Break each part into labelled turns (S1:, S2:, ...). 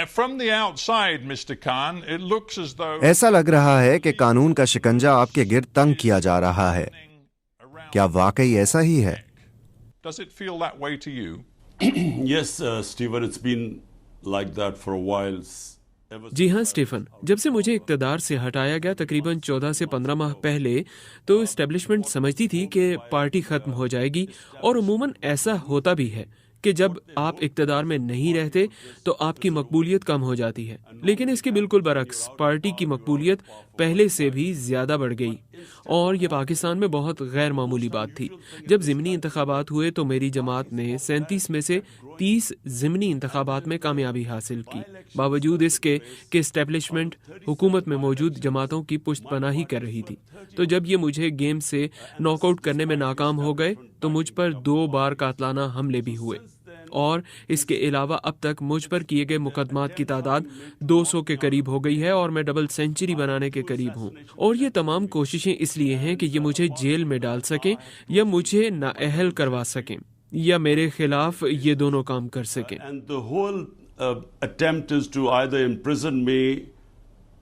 S1: From the outside, Mr. Khan, it looks as though
S2: ایسا لگ رہا ہے کہ قانون کا شکنجا آپ کے گرد تنگ کیا جا رہا ہے. کیا واقعی ایسا ہی ہے؟
S1: Does it feel that way to you?
S3: Yes, Stephen, it's been like that for a while.
S4: جی ہاں اسٹیفن، جب سے مجھے اقتدار سے ہٹایا گیا تقریباً 14 سے 15 ماہ پہلے تو اسٹیبلشمنٹ سمجھتی تھی کہ پارٹی ختم ہو جائے گی، اور عموماً ایسا ہوتا بھی ہے کہ جب آپ اقتدار میں نہیں رہتے تو آپ کی مقبولیت کم ہو جاتی ہے. لیکن اس کے بالکل برعکس پارٹی کی مقبولیت پہلے سے بھی زیادہ بڑھ گئی، اور یہ پاکستان میں بہت غیر معمولی بات تھی. جب ضمنی انتخابات ہوئے تو میری جماعت نے 37 میں سے 30 ضمنی انتخابات میں کامیابی حاصل کی، باوجود اس کے کہ اسٹیبلشمنٹ حکومت میں موجود جماعتوں کی پشت پناہی کر رہی تھی. تو جب یہ مجھے گیم سے ناک آؤٹ کرنے میں ناکام ہو گئے تو مجھ پر 2 بار قاتلانہ حملے بھی ہوئے، اور اس کے علاوہ اب تک مجھ پر کیے گئے مقدمات کی تعداد 200 کے قریب ہو گئی ہے، اور میں ڈبل سینچری بنانے کے قریب ہوں. اور یہ تمام کوششیں اس لیے ہیں کہ یہ مجھے جیل میں ڈال سکیں یا مجھے نااہل کروا سکیں یا میرے خلاف یہ دونوں کام کر سکیں.
S3: And the whole attempt is to either imprison me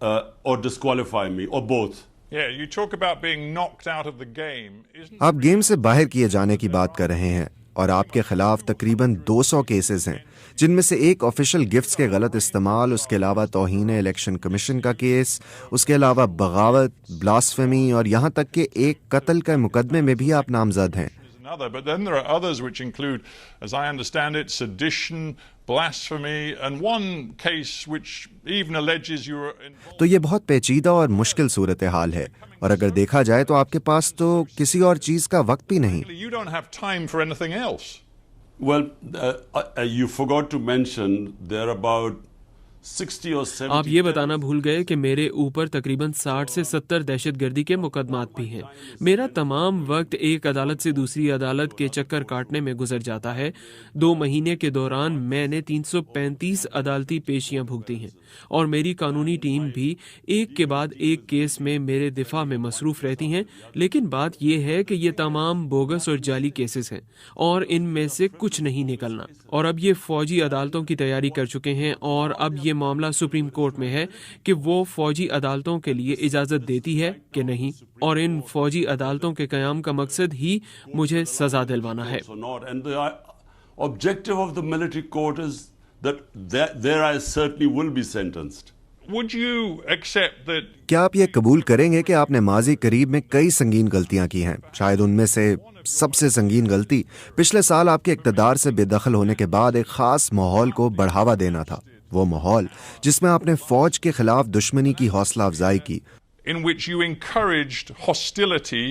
S3: or disqualify me or both.
S1: Yeah, you talk about being knocked out of the game.
S2: آپ گیم سے باہر کیے جانے کی بات کر رہے ہیں، اور آپ کے خلاف تقریباً 200 کیسز ہیں، جن میں سے ایک آفیشل گفٹس کے غلط استعمال، اس کے علاوہ توہین الیکشن کمیشن کا کیس، اس کے علاوہ بغاوت، بلاسفیمی، اور یہاں تک کہ ایک قتل کے مقدمے میں بھی آپ نامزد ہیں.
S1: But then there are others which include, as I understand it, sedition, blasphemy, and one case which even alleges you were involved.
S2: تو یہ بہت پیچیدہ اور مشکل صورتحال ہے، اور اگر دیکھا جائے تو آپ کے پاس تو کسی اور چیز کا وقت بھی نہیں.
S1: You don't have time for anything else.
S3: Well, you forgot to mention there are about 60 or 70.
S4: آپ یہ بتانا بھول گئے کہ میرے اوپر تقریباً 60 سے 70 دہشت گردی کے مقدمات بھی ہیں. میرا تمام وقت ایک عدالت سے دوسری عدالت کے چکر کاٹنے میں گزر جاتا ہے. 2 مہینے کے دوران میں نے 335 عدالتی پیشیاں بھگتی ہیں، اور میری قانونی ٹیم بھی ایک کے بعد ایک کیس میں میرے دفاع میں مصروف رہتی ہیں. لیکن بات یہ ہے کہ یہ تمام بوگس اور جعلی کیسز ہیں، اور ان میں سے کچھ نہیں نکلنا. اور اب یہ فوجی عدالتوں کی تیاری کر چکے ہیں، اور اب یہ معاملہ سپریم کورٹ میں ہے کہ وہ فوجی عدالتوں کے لیے اجازت دیتی ہے کہ نہیں، اور ان فوجی عدالتوں کے قیام کا مقصد ہی مجھے سزا دلوانا ہے.
S3: And the objective of the military court is that there I certainly will be sentenced.
S1: Would you accept that?
S2: کیا آپ یہ قبول کریں گے کہ آپ نے ماضی قریب میں کئی سنگین غلطیاں کی ہیں؟ شاید ان میں سے سب سے سنگین غلطی پچھلے سال آپ کے اقتدار سے بے دخل ہونے کے بعد ایک خاص ماحول کو بڑھاوا دینا تھا. وہ ماحول جس میں آپ نے فوج کے خلاف دشمنی کی حوصلہ افزائی کی،
S1: In which you encouraged hostility.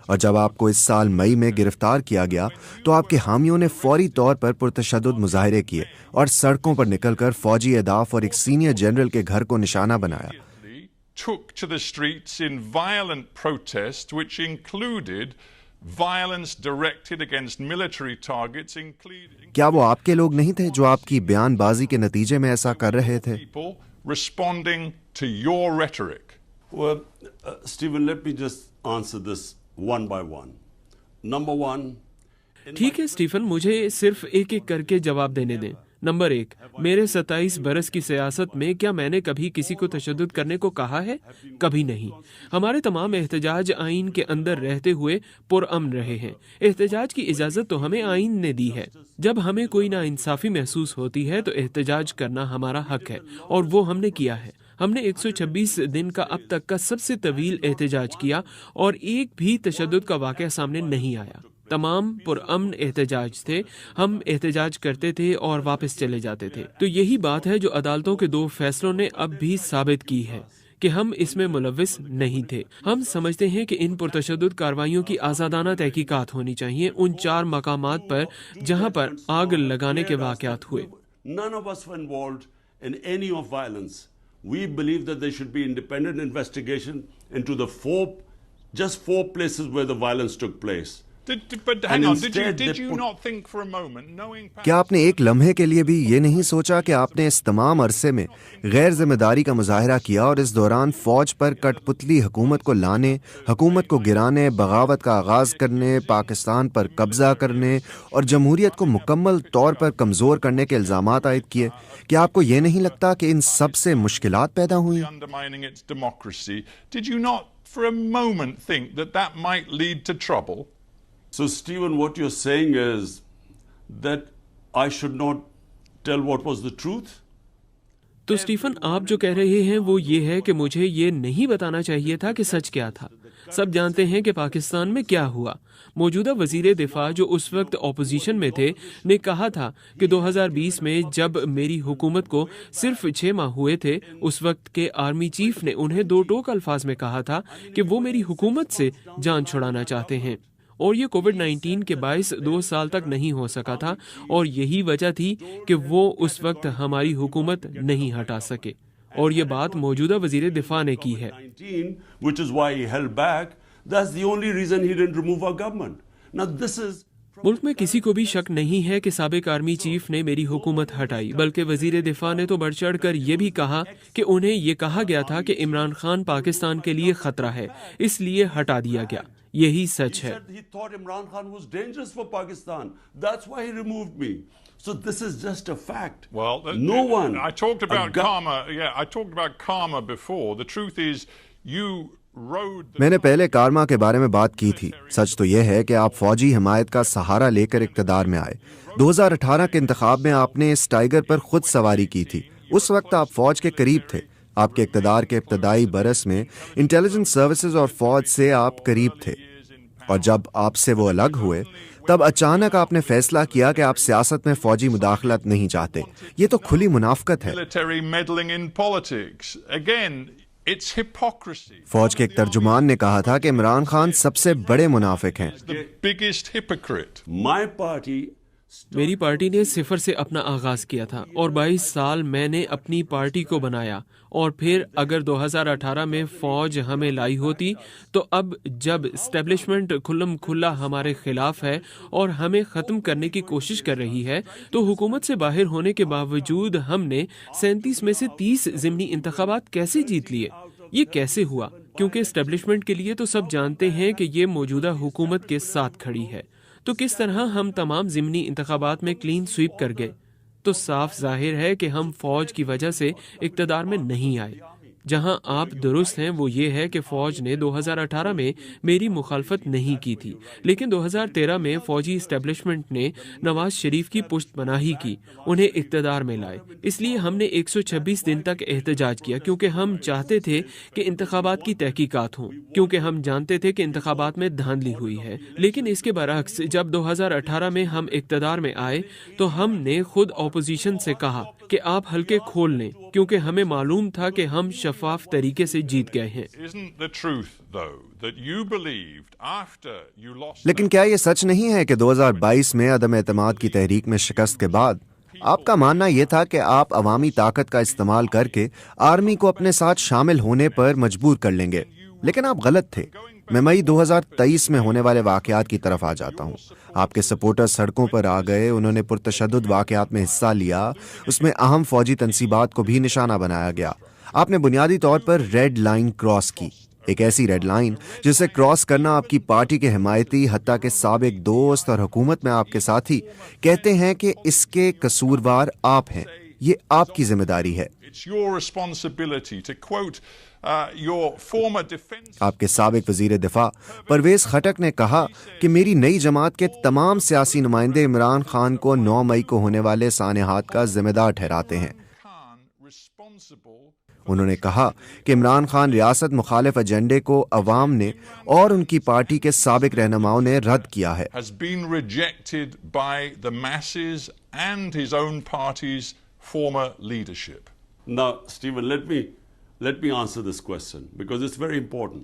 S2: اور جب آپ کو اس سال مئی میں گرفتار کیا گیا تو آپ کے حامیوں نے فوری طور پر پرتشدد مظاہرے کیے اور سڑکوں پر نکل کر فوجی اہداف اور ایک سینئر جنرل کے گھر کو نشانہ بنایا.
S1: Took to the streets in violent protest, which included violence directed against military targets, including
S2: کیا وہ آپ کے لوگ نہیں تھے جو آپ کی بیان بازی کے نتیجے میں ایسا کر رہے تھے؟
S1: people responding to your rhetoric.
S3: Well, Stephen, let me just answer this one by one. Number one.
S4: ٹھیک ہے اسٹیفن، مجھے صرف ایک ایک کر کے جواب دینے دیں. نمبر 1، میرے 27 برس کی سیاست میں کیا میں نے کبھی کسی کو تشدد کرنے کو کہا ہے؟ کبھی نہیں. ہمارے تمام احتجاج آئین کے اندر رہتے ہوئے پرامن رہے ہیں. احتجاج کی اجازت تو ہمیں آئین نے دی ہے. جب ہمیں کوئی ناانصافی محسوس ہوتی ہے تو احتجاج کرنا ہمارا حق ہے، اور وہ ہم نے کیا ہے. ہم نے 126 دن کا اب تک کا سب سے طویل احتجاج کیا، اور ایک بھی تشدد کا واقعہ سامنے نہیں آیا. تمام پرامن احتجاج تھے. ہم احتجاج کرتے تھے اور واپس چلے جاتے تھے. تو یہی بات ہے جو عدالتوں کے 2 فیصلوں نے اب بھی ثابت کی ہے کہ ہم اس میں ملوث نہیں تھے. ہم سمجھتے ہیں کہ ان پرتشدد کارروائیوں کی آزادانہ تحقیقات ہونی چاہیے ان 4 مقامات پر جہاں پر آگ لگانے کے واقعات ہوئے.
S3: None of us were involved in any of violence. We believe that there should be independent investigation into the just four places where the violence took place.
S1: But hang on, did you not think for a moment, knowing...
S2: क्या आपने एक लम्हे के लिए भी ये नहीं सोचा कि आपने इस तमाम अरसे में गैर जिम्मेदारी का मुजाहरा किया और इस दौरान फौज पर कठपुतली हुकूमत को लाने, हुकूमत को गिराने, बगावत का आगाज करने, पाकिस्तान पर कब्जा करने और जमहूरियत को मुकम्मल तौर पर कमजोर करने के इल्जामात आयद किए? क्या आपको ये नहीं लगता कि इन सब से मुश्किलात पैदा हुई?
S1: Undermining its democracy. Did you not for a moment think that might lead to trouble?
S3: So, Stephen, what you're saying is that I should not tell what was the truth?
S4: तो स्टीफन, आप जो कह रहे हैं वो ये है कि मुझे ये नहीं बताना चाहिए था कि सच क्या था। सब जानते हैं कि पाकिस्तान में क्या हुआ। मौजूदा वजीर दिफा जो उस वक्त ऑपोजिशन में थे ने कहा था कि 2020 में जब मेरी हुकूमत को सिर्फ 6 माह हुए थे, उस वक्त के आर्मी चीफ ने उन्हें दो टोक अल्फाज में कहा था कि वो मेरी हुकूमत से जान छुड़ाना चाहते हैं, और ये कोविड-19 के बायस 2 साल तक नहीं हो सका था, और यही वजह थी कि वो उस वक्त हमारी हुकूमत नहीं हटा सके। और ये बात मौजूदा वजीर दिफा ने की है। मुल्क में किसी को भी शक नहीं है कि साबिक आर्मी चीफ ने मेरी हुकूमत हटाई, बल्कि वजीर दिफा ने तो बढ़ चढ़ कर ये भी कहा कि उन्हें ये कहा गया था कि इमरान खान पाकिस्तान के लिए खतरा है, इसलिए हटा दिया गया। यही सच है।
S3: So this is just a fact.
S1: Well,
S3: no one.
S1: I talked about karma. Yeah, I talked about karma before. The truth is, you rode.
S2: मैंने पहले कारमा के बारे में बात की थी। सच तो यह है कि आप फौजी हिमायत का सहारा लेकर इक़्तिदार में आए। 2018 के इंतखाब में आपने इस टाइगर पर खुद सवारी की थी। उस वक्त आप फौज के करीब थे। आपके इक़्तिदार के इब्तदाई बरस में इंटेलिजेंस सर्विसेज और फौज से आप करीब थे, और जब आपसे वो अलग हुए तब अचानक आपने फैसला किया कि आप सियासत में फौजी मुदाखलत नहीं चाहते। ये तो खुली मुनाफकत है। फौज के एक तर्जुमान ने कहा था कि इमरान खान सबसे बड़े मुनाफिक हैं।
S4: मेरी पार्टी ने सिफर से अपना आगाज किया था और 22 साल मैंने अपनी पार्टी को बनाया, और फिर अगर 2018 में फौज हमें लाई होती तो अब जब एस्टेब्लिशमेंट खुल्लम खुल्ला हमारे खिलाफ है और हमें ख़त्म करने की कोशिश कर रही है, तो हुकूमत से बाहर होने के बावजूद हमने 37 में से 30 ज़िमनी इंतखाबात कैसे जीत लिए? ये कैसे हुआ? क्योंकि एस्टेब्लिशमेंट के लिए तो सब जानते हैं कि ये मौजूदा हुकूमत के साथ खड़ी है। तो किस तरह हम तमाम ज़िमनी इंतखाबात में क्लीन स्वीप कर गए? तो साफ जाहिर है कि हम फौज की वजह से इक़्तिदार में नहीं आए। जहां आप दुरुस्त हैं वो ये है कि फौज ने 2018 में मेरी मुखालफत नहीं की थी, लेकिन 2013 में फौजी इस्टेब्लिशमेंट ने नवाज शरीफ की पुश्त पनाही की, उन्हें इक़्तिदार में लाए। इसलिए हमने 126 दिन तक एहतजाज किया, क्योंकि हम चाहते थे कि इंतखाबात की तहकीकात हों, क्योंकि हम जानते थे कि इंतखाबात में धांधली हुई है। लेकिन इसके बरअक्स जब 2018 में हम इक़्तिदार में आए तो हमने खुद ऑपोजिशन से कहा कि आप हल्के खोल लें, क्योंकि हमें मालूम था कि हम शफाफ तरीके से जीत गए हैं।
S2: लेकिन क्या ये सच नहीं है कि 2022 में अदम एतमाद की तहरीक में शिकस्त के बाद आपका मानना यह था कि आप अवामी ताकत का इस्तेमाल करके आर्मी को अपने साथ शामिल होने पर मजबूर कर लेंगे? लेकिन आप गलत थे। मैं मई 2023 में होने वाले वाकयात की तरफ आ जाता हूँ। आपके सपोर्टर सड़कों पर आ गए, उन्होंने पुरतशद्दुद वाकयात में हिस्सा लिया, उसमें अहम फौजी तनसीबात को भी निशाना बनाया गया। आपने बुनियादी तौर पर रेड लाइन क्रॉस की, एक ऐसी रेड लाइन जिसे क्रॉस करना आपकी पार्टी के हिमायती, हत्ता के साबिक दोस्त और हुकूमत में आपके साथी कहते हैं कि इसके कसूरवार आप हैं। ये आपकी जिम्मेदारी है। आपके साबिक वजीर दिफा परवेज खटक ने कहा कि मेरी नई जमात के तमाम सियासी नुमाइंदे इमरान खान को 9 मई को होने वाले सानेहात का जिम्मेदार ठहराते हैं। उन्होंने कहा कि इमरान खान रियासत मुखालिफ एजेंडे को अवाम ने और उनकी पार्टी के साबिक रहनुमाओं ने रद्द किया है।
S3: Now, Stephen, let me answer this question because it's very important.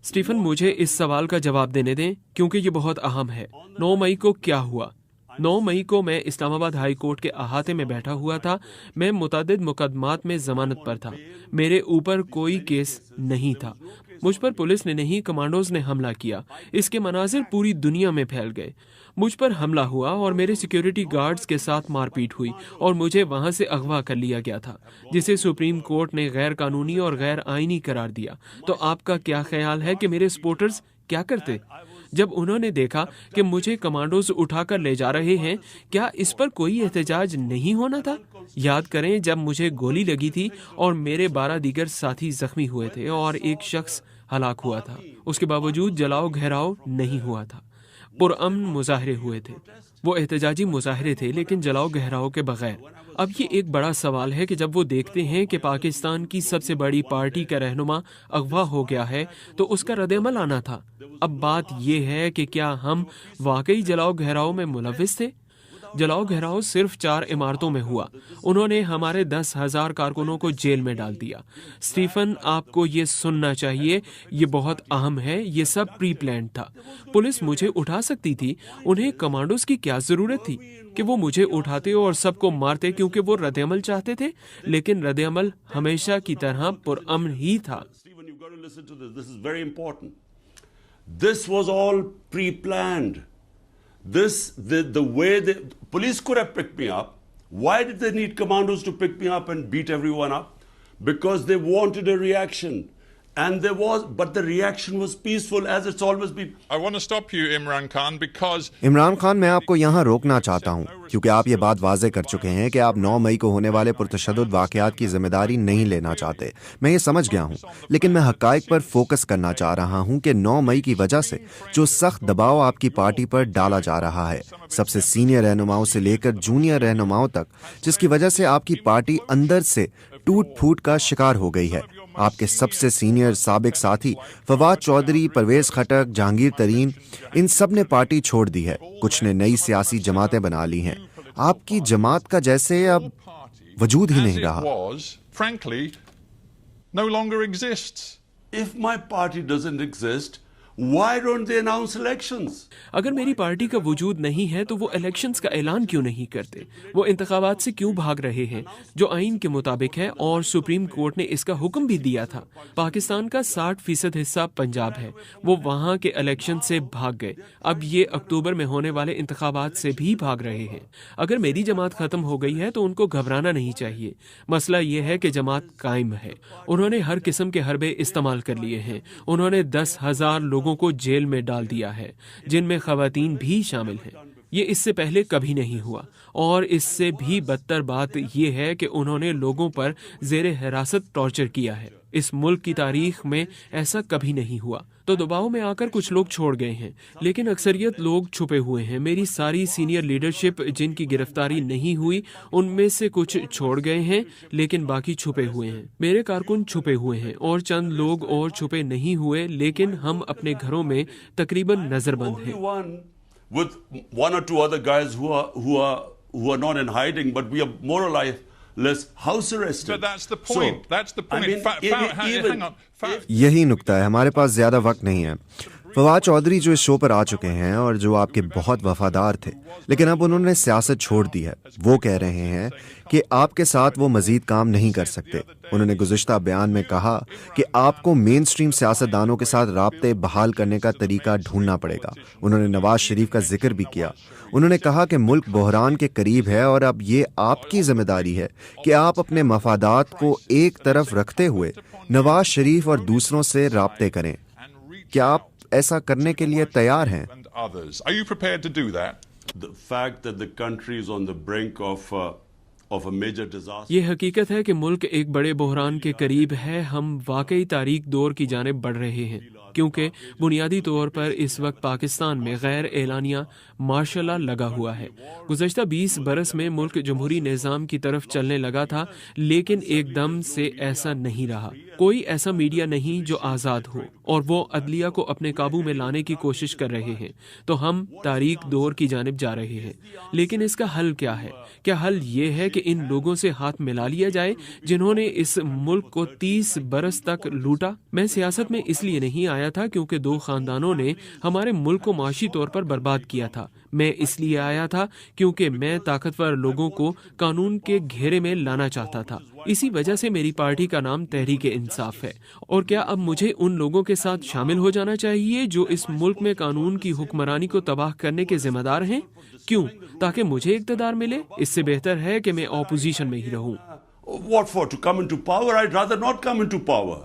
S4: Stephen, मुझे इस सवाल का जवाब देने दें क्योंकि ये बहुत अहम है। 9 मई को क्या हुआ? 9 मई को मैं इस्लामाबाद हाई कोर्ट के अहाते में बैठा हुआ था। मैं मुतअद्दिद मुकदमात में जमानत पर था। मेरे ऊपर कोई केस नहीं था। मुझ पर पुलिस ने नहीं, कमांडोज ने हमला किया। इसके मनाजिर पूरी दुनिया में फैल गए। मुझ पर हमला हुआ और मेरे सिक्योरिटी गार्ड्स के साथ मारपीट हुई और मुझे वहां से अगवा कर लिया गया था, जिसे सुप्रीम कोर्ट ने गैर कानूनी और गैर आईनी करार दिया। तो आपका क्या ख्याल है कि मेरे सपोर्टर्स क्या करते? जब उन्होंने देखा कि मुझे कमांडोज उठाकर ले जा रहे हैं, क्या इस पर कोई एहतजाज नहीं होना था? याद करें, जब मुझे गोली लगी थी और मेरे 12 दीगर साथी जख्मी हुए थे और एक शख्स हलाक हुआ था, उसके बावजूद जलाओ घेराव नहीं हुआ था। पुरअमन मुजाहरे हुए थे। वो एहतजाजी मुजाहरे थे, लेकिन जलाओ गहराव के बगैर। अब ये एक बड़ा सवाल है कि जब वो देखते हैं कि पाकिस्तान की सबसे बड़ी पार्टी का रहनुमा अगवा हो गया है, तो उसका रद्द-ए-अमल आना था। अब बात ये है कि क्या हम वाकई जलाओ गहराव में मुलव्विस थे? जलाओ घेराव सिर्फ 4 इमारतों में हुआ। उन्होंने हमारे 10,000 कारकुनों को जेल में डाल दिया। स्टीफन, आपको ये सुनना चाहिए, ये बहुत अहम है। ये सब प्री प्लान्ड था। पुलिस मुझे उठा सकती थी। उन्हें कमांडोज की क्या जरूरत थी कि वो मुझे उठाते और सबको मारते क्योंकि वो रद्द-ए-अमल चाहते थे? लेकिन रद्द-ए-अमल हमेशा की तरह पुरअमन ही था।
S3: This was all pre-planned. The way the police could have picked me up. Why did they need commandos to pick me up and beat everyone up? Because they wanted a reaction. And there was, but the reaction was peaceful, as it's always been.
S1: I want to stop you, Imran Khan, because
S2: Imran Khan, मैं आपको यहाँ रोकना चाहता हूँ क्योंकि आप ये बात वाज़े कर चुके हैं कि आप 9 मई को होने वाले पुरतशद्दुद वाक़यात की जिम्मेदारी नहीं लेना चाहते। मैं ये समझ गया हूँ, लेकिन मैं हक़ाइक़ पर फोकस करना चाह रहा हूँ कि 9 मई की वजह से जो सख्त दबाव आपकी पार्टी पर डाला जा रहा है, सबसे सीनियर रहनुमाओं से लेकर जूनियर रहनुमाओं तक, जिसकी वजह से आपकी पार्टी अंदर से टूट फूट का शिकार हो गई है। आपके सबसे सीनियर साबिक साथी फवाद चौधरी, परवेज खटक, जहांगीर तरीन, इन सब ने पार्टी छोड़ दी है। कुछ ने नई सियासी जमातें बना ली हैं। आपकी जमात का जैसे अब वजूद ही नहीं रहा।
S1: frankly, no longer exists.
S3: If my party doesn't exist, why don't they announce elections?
S4: अगर मेरी पार्टी का वजूद नहीं है तो वो इलेक्शंस का ऐलान क्यों नहीं करते? वो इंतखाबात से क्यों भाग रहे हैं, जो आइन के मुताबिक है और सुप्रीम कोर्ट ने इसका हुक्म भी दिया था? पाकिस्तान का 60% हिस्सा पंजाब है। वो वहाँ के इलेक्शन से भाग गए। अब ये अक्टूबर में होने वाले इंतखाबात से भी भाग रहे हैं। अगर मेरी जमात खत्म हो गई है तो उनको घबराना नहीं चाहिए। मसला ये है कि जमात कायम है। उन्होंने हर किस्म के हरबे इस्तेमाल कर लिए हैं। उन्होंने 10,000 लोगों को जेल में डाल दिया है, जिनमें खवातीन भी शामिल हैं। ये इससे पहले कभी नहीं हुआ। और इससे भी बदतर बात यह है कि उन्होंने लोगों पर ज़ेरे हिरासत टॉर्चर किया है। इस मुल्क की तारीख में ऐसा कभी नहीं हुआ। तो दबाव में आकर कुछ लोग छोड़ गए हैं, लेकिन अक्सरियत लोग छुपे हुए हैं। मेरी सारी सीनियर लीडरशिप जिनकी गिरफ्तारी नहीं हुई, उनमें से कुछ छोड़ गए हैं, लेकिन बाकी छुपे हुए हैं। मेरे कारकुन छुपे हुए हैं और चंद लोग और छुपे नहीं हुए, लेकिन हम अपने घरों में तकरीबन नजरबंद हैं।
S3: With 1 or 2 other guys who are not in hiding, but we are more or less house arrested.
S1: But that's the point. That's the point.
S3: I mean,
S1: hang on.
S2: यही नुक्ता है। हमारे पास ज्यादा वक्त नहीं है। फवाद चौधरी जो इस शो पर आ चुके हैं और जो आपके बहुत वफादार थे, लेकिन अब उन्होंने सियासत छोड़ दी है, वो कह रहे हैं कि आपके साथ वो मजीद काम नहीं कर सकते। उन्होंने गुज़िश्ता बयान में कहा कि आपको मेन स्ट्रीम सियासतदानों के साथ राब्ते बहाल करने का तरीका ढूंढना पड़ेगा। उन्होंने नवाज शरीफ का जिक्र भी किया। उन्होंने कहा कि मुल्क बहरान के करीब है और अब ये आपकी जिम्मेदारी है कि आप अपने मफादात को एक तरफ रखते हुए नवाज शरीफ और दूसरों से राब्ते करें। क्या आप ऐसा करने के लिए तैयार हैं?
S1: Are you prepared to do that?
S3: The fact that the country is on the brink of a major disaster.
S4: ये हकीकत है कि मुल्क एक बड़े बहरान के करीब है। हम वाकई तारीख दौर की जानिब बढ़ रहे हैं, क्योंकि बुनियादी तौर पर इस वक्त पाकिस्तान में गैर एलानिया मार्शल लॉ लगा हुआ है। गुज़श्ता 20 बरस में मुल्क जमहूरी निज़ाम की तरफ चलने लगा था, लेकिन एकदम से ऐसा नहीं रहा। कोई ऐसा मीडिया नहीं जो आज़ाद हो, और वो अदलिया को अपने काबू में लाने की कोशिश कर रहे हैं। तो हम तारीख दौर की जानिब जा रहे हैं। लेकिन इसका हल क्या है? क्या हल ये है कि کہ ان لوگوں سے ہاتھ ملا لیا جائے جنہوں نے اس ملک کو 30 برس تک لوٹا؟ میں سیاست میں اس لیے نہیں آیا تھا کیونکہ 2 خاندانوں نے ہمارے ملک کو معاشی طور پر برباد کیا تھا. میں اس لیے آیا تھا کیونکہ میں طاقتور لوگوں کو قانون کے گھیرے میں لانا چاہتا تھا. اسی وجہ سے میری پارٹی کا نام تحریک انصاف ہے. اور کیا اب مجھے ان لوگوں کے ساتھ شامل ہو جانا چاہیے جو اس ملک میں قانون کی حکمرانی کو تباہ کرنے کے ذمہ دار ہیں؟ کیوں؟ تاکہ مجھے اقتدار ملے؟ اس سے بہتر ہے کہ میں اپوزیشن میں ہی رہوں.
S3: What for? To come into power? I'd rather not come into power.